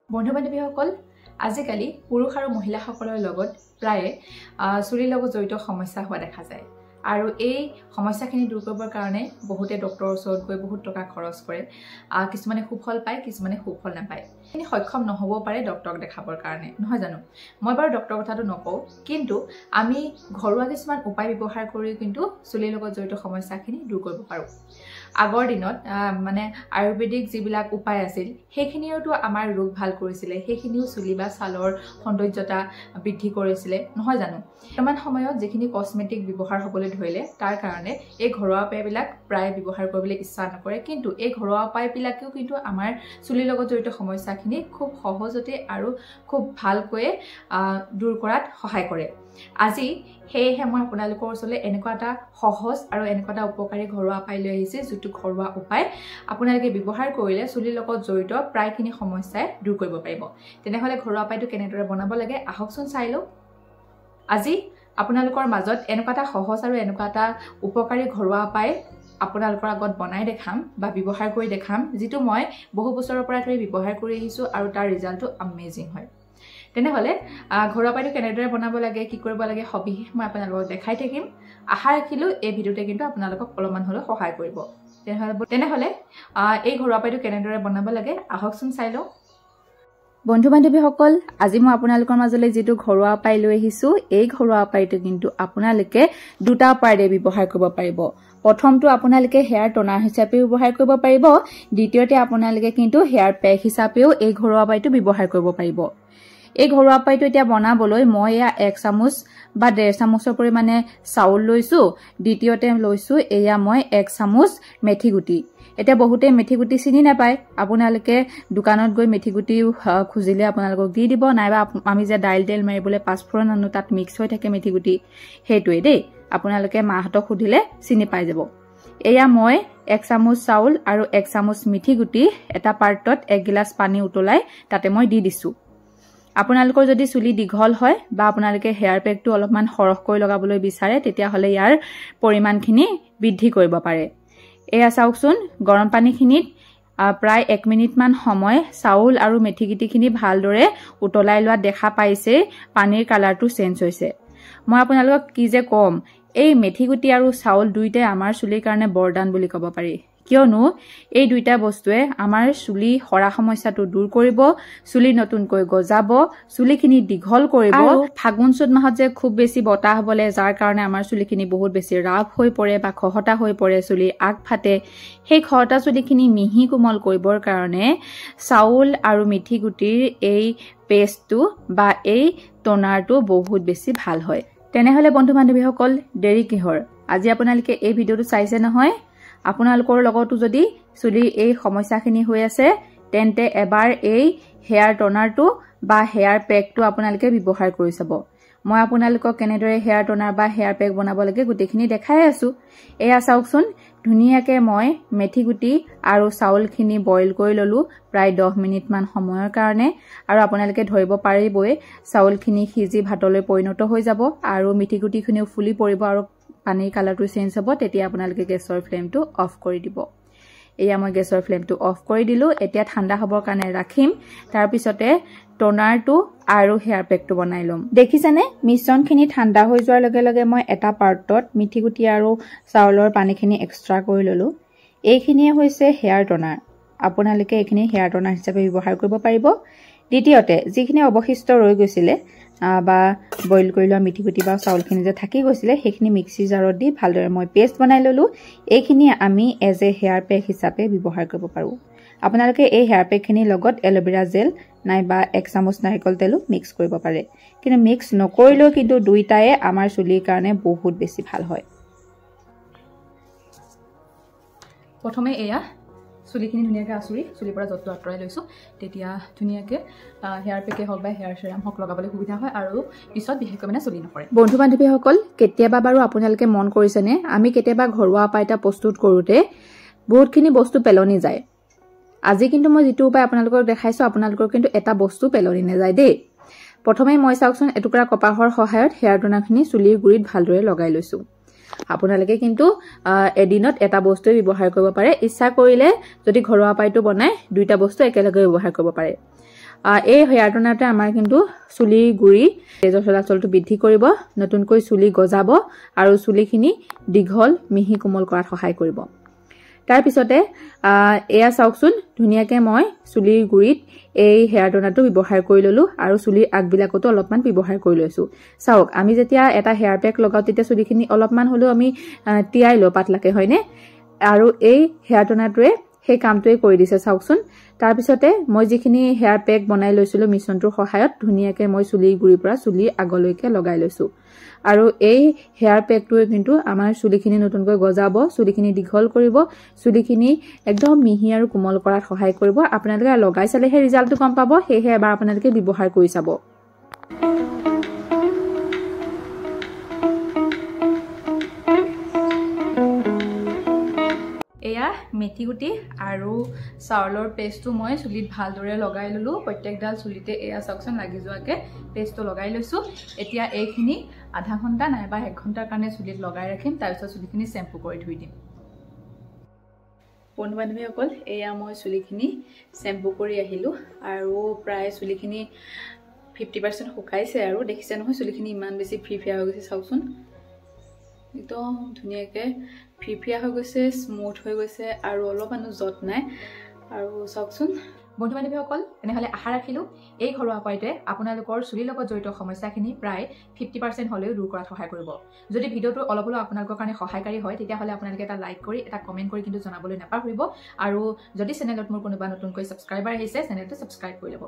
বন্ধু-বান্ধৱীসকল আজিকালি পুৰুষ আৰু মহিলাসকলৰ লগত প্ৰায়ে চুলিৰ লগত জড়িত সমস্যা হোৱা দেখা যায় আৰু এই সমস্যাখিনি দূৰ কৰিবৰ কাৰণে বহুতে ডক্টৰৰ ওচৰত গৈ বহুত টকা খৰচ কৰে কিছুমানে সুফল পায় কিছুমানে সুফল নাপায় এনে সক্ষম নহব পাৰে ডক্টৰক দেখাবৰ কাৰণে নহয় জানো মই বাৰু ডক্টৰৰ কথাটো নকওঁ কিন্তু আমি ঘৰুৱা কিছুমান উপায় ব্যৱহাৰ কৰি কিন্তু চুলিৰ লগত জড়িত সমস্যাখিনি দূৰ কৰিব পাৰোঁ আগৰ দিনত মানে আয়ুৰ্বেদিক যিবিলাক উপায় আছিল সেইখিনিওটো আমাৰ ৰোগ ভাল কৰিছিলে সেইখিনিও চুলি বা ছালৰ সৌন্দৰ্যতা বৃদ্ধি কৰিছিলে নহয় জানো বৰ্তমান সময়ত যিখিনি কসমেটিক ব্যৱহাৰ হ'বলৈ ধৰিলে তাৰ কাৰণে এই ঘৰুৱা উপায়বিলাক প্ৰায় ব্যৱহাৰ কৰিবলৈ ইচ্ছা নকৰে কিন্তু এই ঘৰুৱা উপায়বিলাকেও কিন্তু আমাৰ চুলিৰ লগত জড়িত সমস্যাখিনি খুব সহজতে আৰু খুব ভালকৈ দূৰ কৰাত সহায় কৰে আজি হেহে মই আপোনালোকৰ ওচৰলৈ এনেকুৱা এটা সহজ আৰু এনেকুৱা এটা উপকাৰী ঘৰুৱা উপায় লৈ আহিছে যেটো ঘৰুৱা উপায় আপোনালোকে ব্যৱহাৰ কৰিলে চুলিৰ লগত জড়িত প্ৰায়খিনি সমস্যাই দূৰ কৰিব পাৰিব তেনেহলে ঘৰুৱা উপায়টো কেনেদৰে বনাব লাগে আহকচোন চাই লও আজি আপোনালোকৰ মাজত এনেকুৱা এটা সহজ আৰু এনেকুৱা এটা উপকাৰী ঘৰুৱা উপায় আপোনালোকৰ আগত বনাই দেখাম বা ব্যৱহাৰ কৰি দেখাম যেটো মই বহু বছৰৰ পৰা ধৰি ব্যৱহাৰ কৰি আহিছো আৰু তাৰ ৰিজাল্টটো অ্যামেজিং হয় তেনেহলে ঘৰুৱা উপায়টো কেনেদৰে বনাব লাগে কি কৰিব লাগে সবিশেষ মই আপোনালোকক দেখাই থাকিম আশা ৰাখিলো এই ভিডিওতে কিন্তু আপোনালোকক অলপমান হলেও সহায় কৰিব তেনেহলে এই ঘৰুৱা উপায়টো কেনেদৰে বনাব লাগে আহকচোন চাই লও বন্ধু-বান্ধৱীসকল আজি মই আপোনালোকৰ মাজলৈ যেটো ঘৰুৱা উপায় লৈ আহিছো এই ঘৰুৱা উপায়টো কিন্তু আপোনালোকে দুটা উপায়েৰে ব্যৱহাৰ কৰিব পাৰিব প্ৰথমটো আপোনালোকে হেয়াৰ টনাৰ হিচাপে ব্যৱহাৰ কৰিব পাৰিব দ্বিতীয়তে আপোনালোকে কিন্তু হেয়াৰ পেক হিচাপেও এই ঘৰুৱা উপায়টো ব্যৱহাৰ কৰিব পাৰিব এই ঘৰুৱা উপায়টো এতিয়া বনাবলৈ মই 1 চামুচ বা 1.5 চামুচৰ পৰিমাণে চাউল লৈছো দ্বিতীয়তে লৈছো এয়া মই 1 চামুচ মেথি গুটি এতিয়া বহুতে মেথি গুটি চিনি নাপায় আপোনালোকে দোকানত গৈ মেথি গুটি খুজিলে আপোনালোকক দি দিব নাইবা আমি যে ডাইল তেল মাৰিবলৈ পাঁচফোৰণ আনো তাত মিক্স হৈ থাকে মেথি গুটি হেতুৱে দেই আপোনালোকে মাহতক খুদিলে চিনি পাই যাব এয়া মই 1 চামুচ চাউল আৰু 1 চামুচ মেথি গুটি এটা পাত্ৰত 1 গিলাস পানী উতলাই তাতে মই দি দিছো আপোনালোকৰ যদি চুলি দীঘল হয় বা আপোনালোকে হেয়াৰ পেকটো অলপমান সৰহকৈ লগাবলৈ বিচাৰে তেতিয়া হলে ইয়াৰ পৰিমাণখিনি বৃদ্ধি কৰিব পাৰে এয়া চাওকচোন গৰম পানীখিনিত প্ৰায় 1 মিনিট মান সময় চাউল আৰু মেথিগুটিখিনি ভালদৰে উতলাই লোৱা দেখা পাইছে পানীৰ কালাৰটো চেঞ্জ হৈছে মই আপোনালোকক কি যে কম এই মেথিগুটি আৰু চাউল দুইটাই আমাৰ চুলিৰ কাৰণে বৰদান বুলি ক'ব পাৰি কিয়নো এই দুইটা বস্তুৱে আমাৰ চুলি হৰা সমস্যাটো দূৰ কৰিব চুলি নতুনকৈ গজাব চুলিখিনি দীঘল কৰিব আৰু ফাগুন চত মাহত যে খুব বেছি বতাহ বলে যাৰ কাৰণে আমাৰ চুলিখিনি বহুত বেছি ৰাফ হৈ পৰে বা খহটা হৈ পৰে চুলি আগ ফাটে সেই খহটা চুলিখিনি মিহি কোমল কৰিবৰ কাৰণে চাউল আৰু মিঠি গুটিৰ এই পেষ্টটো বা এই টনাৰটো বহুত বেছি ভাল হয় তেনেহলে বন্ধু-বান্ধৱীসকল দেৰি কিহৰ আজি আপোনালোকে এই ভিডিওটো চাইছে নহয় আপোনালোকৰ লগতো যদি চুলিৰ এই সমস্যাখিনি হৈ আছে তেন্তে এবাৰ এই হেয়াৰ টনাৰটো বা হেয়াৰ পেকটো আপোনালোকে ব্যৱহাৰ কৰি চাব মই আপোনালোকক কেনেদৰে হেয়াৰ টনাৰ বা হেয়াৰ পেক বনাব লাগে গোটেইখিনি দেখাই আছো এয়া চাওকচোন ধুনীয়াকৈ মই মেথি গুটি আৰু চাউলখিনি বইল কৰি ললো প্ৰায় 10 মিনিট মান সময়ৰ কাৰণে আৰু আপোনালোকে ধৰিব পাৰিবই চাউলখিনি সিজি ভাতলৈ পৰিণত হৈ যাব আৰু মেথি গুটিখিনিও ফুলি পৰিব আৰু পানীৰ কালাৰটো চেঞ্জ হ'ব তেতিয়া আপোনালোকে গেছৰ ফ্লেমটো অফ কৰি দিব এয়া মই গেছৰ ফ্লেমটো অফ কৰি দিলো এতিয়া ঠাণ্ডা হ'বৰ কাৰণে ৰাখিম তাৰ পিছতে টনাৰটো আৰু হেয়াৰ পেকটো বনাই লম দেখিছানে মিশ্ৰণখিনি ঠাণ্ডা হৈ যোৱাৰ লগে লগে মই এটা পাত্ৰত মিঠি গুটি আৰু চাউলৰ পানীখিনি এক্সট্ৰা কৰি ললো এইখিনিয়ে হৈছে হেয়াৰ টনাৰ আপোনালোকে এইখিনি হেয়াৰ টনাৰ হিচাপে ব্যৱহাৰ কৰিব পাৰিব দ্বিতীয়তে যিখিনি অৱশিষ্ট ৰৈ গৈছিলে বা বইল কৰি লোৱা মিঠি গুটি বা চাউলখিনি যে থাকি গৈছিলে সেইখিনি মিক্সি জাৰত দি ভালদৰে মই পেষ্ট বনাই ললো এইখিনি আমি এজ এ হেয়াৰ পেক হিচাপে ব্যৱহাৰ কৰিব পাৰো আপোনালোকে এই হেয়াৰ পেকখিনিৰ লগত এল'ভেৰা জেল নাইবা 1 চামুচ নাৰিকল তেলো মিক্স কৰিব পাৰে কিন্তু মিক্স নকৰিলেও কিন্তু দুইটাই আমাৰ চুলিৰ কাৰণে বহুত বেছি ভাল হয় প্ৰথমে এয়া চুলিখিনি ধুনীয়াকৈ আচুৰি চুলিৰ পৰা যতটো আঁতৰাই লৈছো তেতিয়া ধুনীয়াকৈ হেয়াৰ পেকে হওক বা হেয়াৰ সেৰাম হওক লগাবলৈ সুবিধা হয় আৰু পিছত বিশেষকৈ মানে চুলি নপৰে বন্ধু-বান্ধৱীসকল কেতিয়াবা বাৰু আপোনালোকে মন কৰিছেনে আমি কেতিয়াবা ঘৰুৱা উপায় এটা প্ৰস্তুত কৰোঁতে বহুতখিনি বস্তু পেলনি যায় আজি কিন্তু মই যেটো উপায় আপোনালোকক দেখাইছো আপোনালোকৰ কিন্তু এটা বস্তু পেলনি নাযায় দেই প্ৰথমে মই চাওকচোন এটুকুৰা কপাহৰ সহায়ত হেয়াৰ টনাৰখিনি চুলিৰ গুৰিত ভালদৰে লগাই লৈছো আপোনালোকে কিন্তু এদিনত এটা বস্তু ব্যৱহাৰ কৰিব পাৰে ইচ্ছা কৰিলে যদি ঘৰুৱা উপায়টো বনাই দুইটা বস্তু একেলগে ব্যৱহাৰ কৰিব পাৰে এই হেয়াৰ টনাৰটোৱে আমাৰ কিন্তু চুলিৰ গুৰি তেজৰ চলাচলটো বৃদ্ধি কৰিব, নতুনকৈ চুলি গজাব আৰু চুলিখিনি দীঘল মিহি কোমল কৰাত সহায় কৰিব। তাৰ পিছতে এয়া চাওকচোন, ধুনীয়াকৈ মই চুলিৰ গুৰিত এই হেয়াৰ টনাৰটো ব্যৱহাৰ কৰি ললো আৰু চুলিৰ আগবিলাকতো অলপমান ব্যৱহাৰ কৰি লৈছো। চাওক, আমি যেতিয়া এটা হেয়াৰ পেক লগাও তেতিয়া চুলিখিনি অলপমান হ'লেও আমি তিয়াই লওঁ পাতলাকে, হয়নে? আৰু এই হেয়াৰ টনাৰটোৱে সেই কামটোৱে কৰি দিছে চাওকচোন। তাৰপিছতে মই যিখিনি হেয়াৰ পেক বনাই লৈছিলো মিশ্ৰণটোৰ সহায়ত ধুনীয়াকৈ মই চুলিৰ গুৰিৰ পৰা চুলিৰ আগলৈকে লগাই লৈছো। আৰু এই হেয়াৰ পেকটোৱে কিন্তু আমাৰ চুলিখিনি নতুনকৈ গজাব, চুলিখিনি দীঘল কৰিব, চুলিখিনি একদম মিহি আৰু কোমল কৰাত সহায় কৰিব। আপোনালোকে লগাই চালেহে ৰিজাল্টটো গম পাব, সেয়েহে এবাৰ আপোনালোকে ব্যৱহাৰ কৰি চাব। এয়া মেথি গুটি আৰু চাউলৰ পেষ্টটো মই চুলিত ভালদৰে লগাই ললো। প্ৰত্যেকডাল চুলিতে এয়া চাওকচোন লাগি যোৱাকৈ পেষ্টটো লগাই লৈছো। এতিয়া এইখিনি আধা ঘণ্টা নাইবা 1 ঘণ্টাৰ কাৰণে চুলিত লগাই ৰাখিম, তাৰপিছত চুলিখিনি শ্বেম্পু কৰি ধুই দিম। বন্ধু বান্ধৱীসকল, এয়া মই চুলিখিনি শ্বেম্পু কৰি আহিলো আৰু প্ৰায় চুলিখিনি 50% শুকাইছে আৰু দেখিছে নহয় চুলিখিনি ইমান বেছি ফিফিয়া হৈ গৈছে। চাওকচোন, একদম ধুনীয়াকৈ ফিফিয়া হৈ গৈছে, স্মুথ হৈ গৈছে আৰু অলপমানো জট নাই। আৰু চাওকচোন বন্ধু বান্ধৱীসকল, তেনেহ'লে আশা ৰাখিলোঁ এই ঘৰুৱা উপায়টোৱে আপোনালোকৰ চুলিৰ লগত জড়িত সমস্যাখিনি প্ৰায় 50% হ'লেও দূৰ কৰাত সহায় কৰিব। যদি ভিডিঅ'টো অলপ হ'লেও আপোনালোকৰ কাৰণে সহায়কাৰী হয় তেতিয়াহ'লে আপোনালোকে এটা লাইক কৰি এটা কমেণ্ট কৰি কিন্তু জনাবলৈ নাপাহৰিব। আৰু যদি চেনেলত মোৰ কোনোবা নতুনকৈ ছাবস্ক্ৰাইবাৰ আহিছে চেনেলটো ছাবস্ক্ৰাইব কৰি ল'ব।